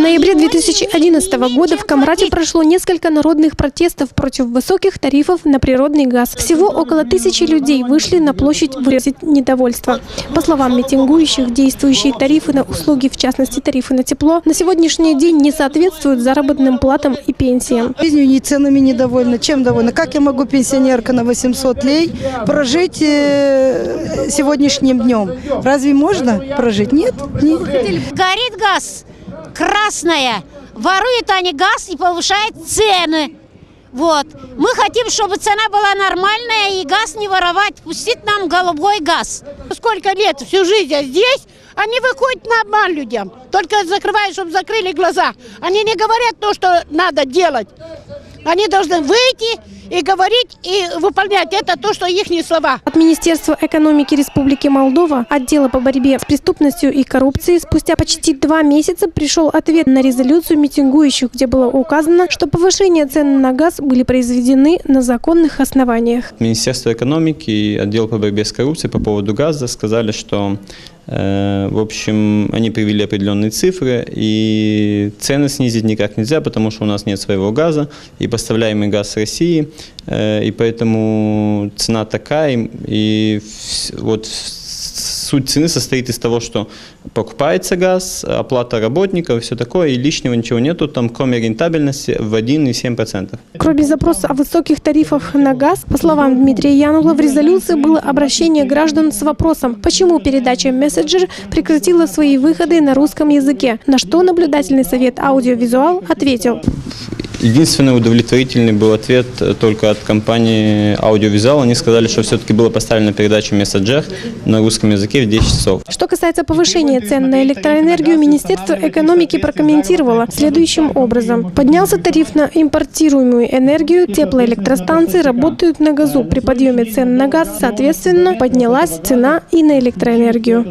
ноябре 2011 года в Камрате прошло несколько народных протестов против высоких тарифов на природный газ. Всего около 1000 людей вышли на площадь выразить недовольство. По словам митингующих, действующие тарифы на услуги, в частности тарифы на тепло, на сегодняшний день не соответствуют заработным платам и пенсиям. Жизнью и ценами недовольна. Чем довольна? Как я могу, пенсионерка на 800 лей, прожить сегодняшним днем? Разве можно прожить? Нет. Нет. Горит газ, красная, воруют они газ и повышают цены. Вот. Мы хотим, чтобы цена была нормальная и газ не воровать, пустить нам голубой газ. Сколько лет, всю жизнь я здесь, они выходят на обман людям. Только закрывают, чтобы закрыли глаза. Они не говорят то, что надо делать. Они должны выйти и говорить, и выполнять это то, что их слова. От Министерства экономики Республики Молдова, отдела по борьбе с преступностью и коррупцией, спустя почти 2 месяца пришел ответ на резолюцию митингующих, где было указано, что повышение цен на газ были произведены на законных основаниях. Министерство экономики и отдел по борьбе с коррупцией по поводу газа сказали, что в общем, они привели определенные цифры, и цены снизить никак нельзя, потому что у нас нет своего газа, и поставляемый газ с России, и поэтому цена такая, и вот суть цены состоит из того, что покупается газ, оплата работников и все такое, и лишнего ничего нету, там, кроме рентабельности в 1,7%. Кроме запроса о высоких тарифах на газ, по словам Дмитрия Янула, в резолюции было обращение граждан с вопросом, почему передача «Мессенджер» прекратила свои выходы на русском языке, на что наблюдательный совет «Аудиовизуал» ответил. Единственный удовлетворительный был ответ только от компании «Аудиовизуал». Они сказали, что все-таки была поставлена передача «Мессенджер» на русском языке в 10 часов. Что касается повышения цен на электроэнергию, Министерство экономики прокомментировало следующим образом. Поднялся тариф на импортируемую энергию, теплоэлектростанции работают на газу. При подъеме цен на газ, соответственно, поднялась цена и на электроэнергию.